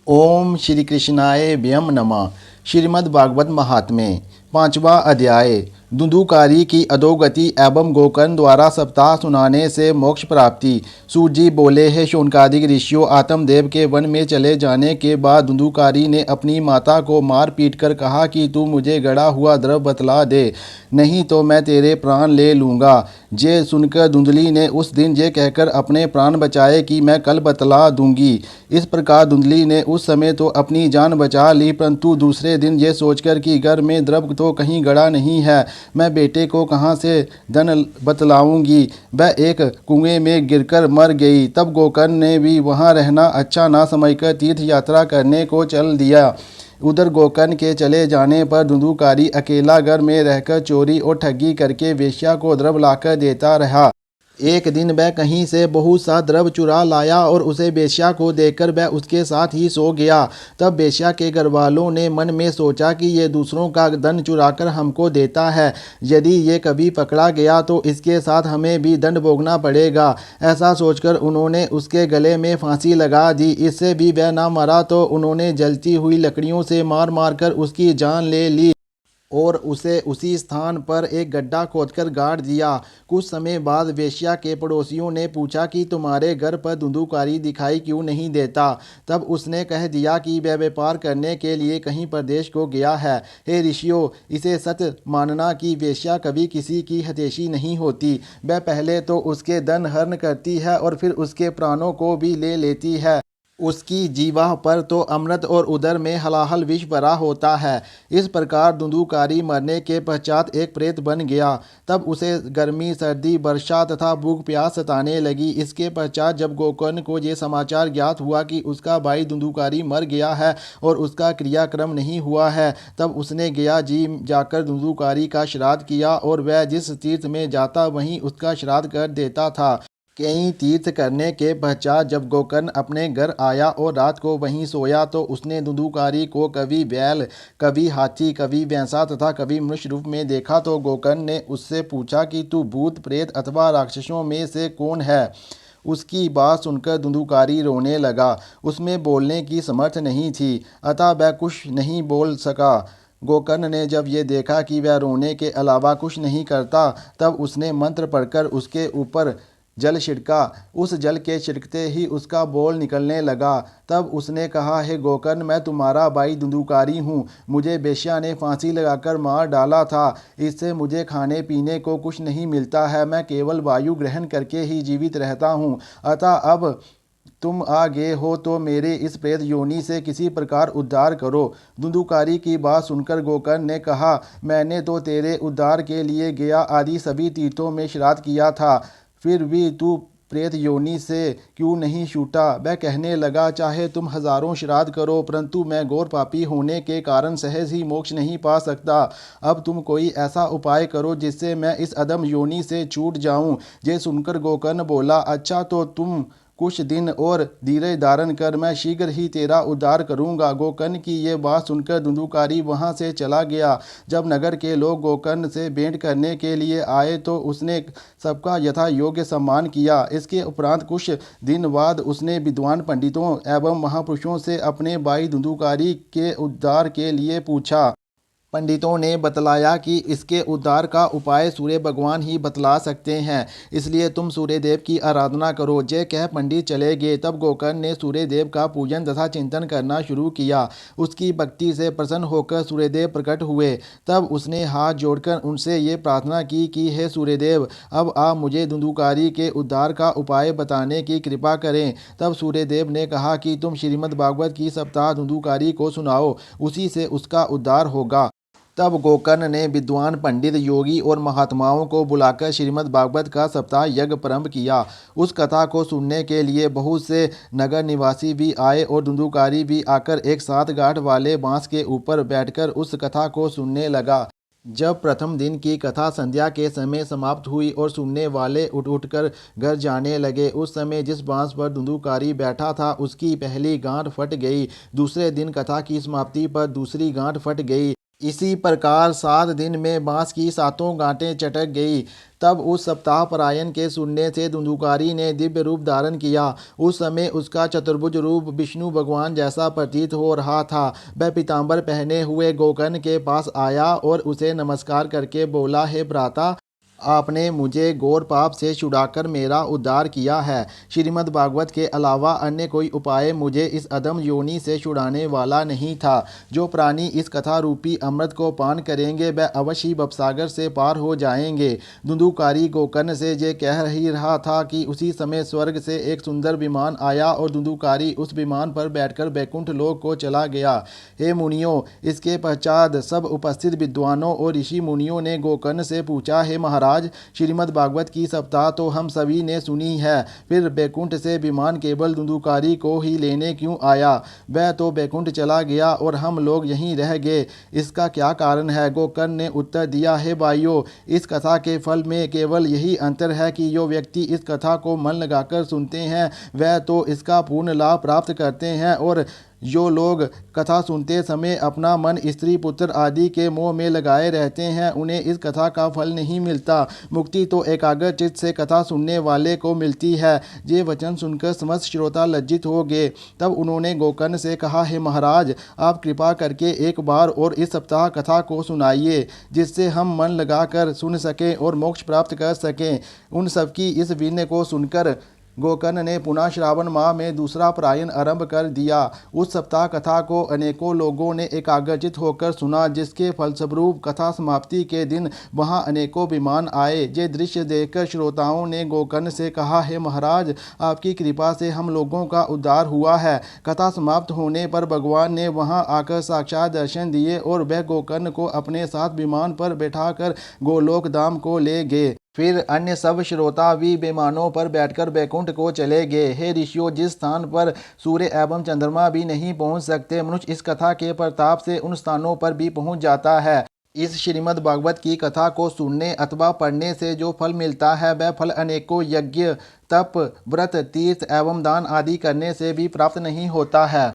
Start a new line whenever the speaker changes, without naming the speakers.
ओम श्री कृष्णाय व्यम नमः। श्रीमद् भागवत महात्म्य पांचवा अध्याय। धुंधुकारी की अधोगति एवं गोकर्ण द्वारा सप्ताह सुनाने से मोक्ष प्राप्ति। सूत जी बोले, है शौनकादिक ऋषियों, आत्मदेव के वन में चले जाने के बाद धुंधुकारी ने अपनी माता को मार पीट कर कहा कि तू मुझे गड़ा हुआ द्रव बतला दे, नहीं तो मैं तेरे प्राण ले लूँगा। ये सुनकर धुंधली ने उस दिन ये कहकर अपने प्राण बचाए कि मैं कल बतला दूंगी। इस प्रकार धुंधली ने उस समय तो अपनी जान बचा ली, परंतु दूसरे दिन ये सोचकर कि घर में द्रव तो कहीं गड़ा नहीं है, मैं बेटे को कहाँ से धन बतलाऊंगी, वह एक कुएं में गिरकर मर गई। तब गोकर्ण ने भी वहाँ रहना अच्छा ना समझकर तीर्थ यात्रा करने को चल दिया। उधर गोकर्ण के चले जाने पर धुंधुकारी अकेला घर में रहकर चोरी और ठगी करके वेश्या को द्रव लाकर देता रहा। एक दिन वह कहीं से बहुत सा द्रव चुरा लाया और उसे वेश्या को देकर वह उसके साथ ही सो गया। तब वेश्या के घरवालों ने मन में सोचा कि ये दूसरों का धन चुराकर हमको देता है, यदि ये कभी पकड़ा गया तो इसके साथ हमें भी दंड भोगना पड़ेगा। ऐसा सोचकर उन्होंने उसके गले में फांसी लगा दी। इससे भी वह ना मरा तो उन्होंने जलती हुई लकड़ियों से मार मार कर उसकी जान ले ली और उसे उसी स्थान पर एक गड्ढा खोदकर गाड़ दिया। कुछ समय बाद वेश्या के पड़ोसियों ने पूछा कि तुम्हारे घर पर धुंधुकारी दिखाई क्यों नहीं देता। तब उसने कह दिया कि वह व्यापार करने के लिए कहीं प्रदेश को गया है। हे ऋषियों, इसे सत्य मानना कि वेश्या कभी किसी की हितैषी नहीं होती। वह पहले तो उसके धन हरण करती है और फिर उसके प्राणों को भी ले लेती है। उसकी जीवा पर तो अमृत और उदर में हलाहल विष भरा होता है। इस प्रकार धुंधुकारी मरने के पश्चात एक प्रेत बन गया। तब उसे गर्मी, सर्दी, वर्षा तथा भूख प्यास सताने लगी। इसके पश्चात जब गोकर्ण को ये समाचार ज्ञात हुआ कि उसका भाई धुंधुकारी मर गया है और उसका क्रियाक्रम नहीं हुआ है, तब उसने गया जी जाकर धुंधुकारी का श्राद्ध किया और वह जिस तीर्थ में जाता वहीं उसका श्राद्ध कर देता था। कई तीर्थ करने के पश्चात जब गोकर्ण अपने घर आया और रात को वहीं सोया तो उसने धुंधुकारी को कभी बैल, कभी हाथी, कभी भैंसा तथा कभी मनुष्य रूप में देखा। तो गोकर्ण ने उससे पूछा कि तू भूत, प्रेत अथवा राक्षसों में से कौन है। उसकी बात सुनकर धुंधुकारी रोने लगा। उसमें बोलने की समर्थ नहीं थी, अतः वह कुछ नहीं बोल सका। गोकर्ण ने जब ये देखा कि वह रोने के अलावा कुछ नहीं करता, तब उसने मंत्र पढ़कर उसके ऊपर जल छिड़का। उस जल के छिड़कते ही उसका बोल निकलने लगा। तब उसने कहा, हे गोकर्ण, मैं तुम्हारा भाई धुंधुकारी हूँ। मुझे वेश्या ने फांसी लगाकर मार डाला था। इससे मुझे खाने पीने को कुछ नहीं मिलता है। मैं केवल वायु ग्रहण करके ही जीवित रहता हूँ। अतः अब तुम आ गए हो तो मेरे इस प्रेत योनि से किसी प्रकार उद्धार करो। धुंधुकारी की बात सुनकर गोकर्ण ने कहा, मैंने तो तेरे उद्धार के लिए गया आदि सभी तीर्थों में श्राद्ध किया था, फिर भी तू प्रेत योनि से क्यों नहीं छूटा। वह कहने लगा, चाहे तुम हजारों श्राद्ध करो, परंतु मैं घोर पापी होने के कारण सहज ही मोक्ष नहीं पा सकता। अब तुम कोई ऐसा उपाय करो जिससे मैं इस अधम योनि से छूट जाऊं। ये सुनकर गोकर्ण बोला, अच्छा तो तुम कुछ दिन और धीरज धारण कर, मैं शीघ्र ही तेरा उद्धार करूंगा। गोकर्ण की ये बात सुनकर धुंधुकारी वहां से चला गया। जब नगर के लोग गोकर्ण से भेंट करने के लिए आए तो उसने सबका यथा योग्य सम्मान किया। इसके उपरांत कुछ दिन बाद उसने विद्वान पंडितों एवं महापुरुषों से अपने भाई धुंधुकारी के उद्धार के लिए पूछा। पंडितों ने बतलाया कि इसके उद्धार का उपाय सूर्य भगवान ही बतला सकते हैं, इसलिए तुम सूर्यदेव की आराधना करो। जय कह पंडित चले गए। तब गोकर्ण ने सूर्यदेव का पूजन तथा चिंतन करना शुरू किया। उसकी भक्ति से प्रसन्न होकर सूर्यदेव प्रकट हुए। तब उसने हाथ जोड़कर उनसे ये प्रार्थना की कि हे सूर्यदेव, अब आप मुझे धुंधुकारी के उद्धार का उपाय बताने की कृपा करें। तब सूर्यदेव ने कहा कि तुम श्रीमद् भागवत की सप्ताह धुंधुकारी को सुनाओ, उसी से उसका उद्धार होगा। तब गोकर्ण ने विद्वान पंडित, योगी और महात्माओं को बुलाकर श्रीमद् भागवत का सप्ताह यज्ञ प्रारंभ किया। उस कथा को सुनने के लिए बहुत से नगर निवासी भी आए और धुंधुकारी भी आकर एक 7 गांठ वाले बांस के ऊपर बैठकर उस कथा को सुनने लगा। जब प्रथम दिन की कथा संध्या के समय समाप्त हुई और सुनने वाले उठ उठकर घर जाने लगे, उस समय जिस बांस पर धुंधुकारी बैठा था उसकी पहली गांठ फट गई। दूसरे दिन कथा की समाप्ति पर दूसरी गांठ फट गई। इसी प्रकार 7 दिन में बाँस की सातों गांठें चटक गई। तब उस सप्ताह परायण के सुनने से धुंधुकारी ने दिव्य रूप धारण किया। उस समय उसका चतुर्भुज रूप विष्णु भगवान जैसा प्रतीत हो रहा था। वह पीताम्बर पहने हुए गोकर्ण के पास आया और उसे नमस्कार करके बोला, हे भ्राता, आपने मुझे घोर पाप से छुड़ाकर मेरा उद्धार किया है। श्रीमद् भागवत के अलावा अन्य कोई उपाय मुझे इस अधम योनि से छुड़ाने वाला नहीं था। जो प्राणी इस कथा रूपी अमृत को पान करेंगे वह अवश्य ही भवसागर से पार हो जाएंगे। धुंधुकारी गोकर्ण से ये कह ही रहा था कि उसी समय स्वर्ग से एक सुंदर विमान आया और धुंधुकारी उस विमान पर बैठकर बैकुंठ लोक को चला गया। हे मुनियों, इसके पश्चात सब उपस्थित विद्वानों और ऋषि मुनियों ने गोकर्ण से पूछा, हे महाराज, श्रीमद् भागवत की सप्ताह तो हम सभी ने सुनी है, फिर बैकुंठ से विमान केवल धुंधुकारी को ही लेने क्यों आया? वह तो बैकुंठ चला गया और हम लोग यहीं रह गए, इसका क्या कारण है? गोकर्ण ने उत्तर दिया, हे भाइयों, इस कथा के फल में केवल यही अंतर है कि जो व्यक्ति इस कथा को मन लगाकर सुनते हैं वह तो इसका पूर्ण लाभ प्राप्त करते हैं, और जो लोग कथा सुनते समय अपना मन स्त्री पुत्र आदि के मोह में लगाए रहते हैं उन्हें इस कथा का फल नहीं मिलता। मुक्ति तो एकाग्र चित्त से कथा सुनने वाले को मिलती है। ये वचन सुनकर समस्त श्रोता लज्जित हो गए। तब उन्होंने गोकर्ण से कहा, हे महाराज, आप कृपा करके एक बार और इस सप्ताह कथा को सुनाइए, जिससे हम मन लगाकर सुन सकें और मोक्ष प्राप्त कर सकें। उन सबकी इस विनय को सुनकर गोकर्ण ने पुनः श्रावण माह में दूसरा परायण आरंभ कर दिया। उस सप्ताह कथा को अनेकों लोगों ने एकाग्रचित होकर सुना, जिसके फलस्वरूप कथा समाप्ति के दिन वहां अनेकों विमान आए। ये दृश्य देखकर श्रोताओं ने गोकर्ण से कहा, हे महाराज, आपकी कृपा से हम लोगों का उद्धार हुआ है। कथा समाप्त होने पर भगवान ने वहां आकर साक्षात दर्शन दिए और वह गोकर्ण को अपने साथ विमान पर बैठाकर गोलोक धाम को ले गए। फिर अन्य सब श्रोता भी विमानों पर बैठकर बैकुंठ को चले गए। हे ऋषियों, जिस स्थान पर सूर्य एवं चंद्रमा भी नहीं पहुंच सकते, मनुष्य इस कथा के प्रताप से उन स्थानों पर भी पहुंच जाता है। इस श्रीमद् भागवत की कथा को सुनने अथवा पढ़ने से जो फल मिलता है वह फल अनेकों यज्ञ, तप, व्रत, तीर्थ एवं दान आदि करने से भी प्राप्त नहीं होता है।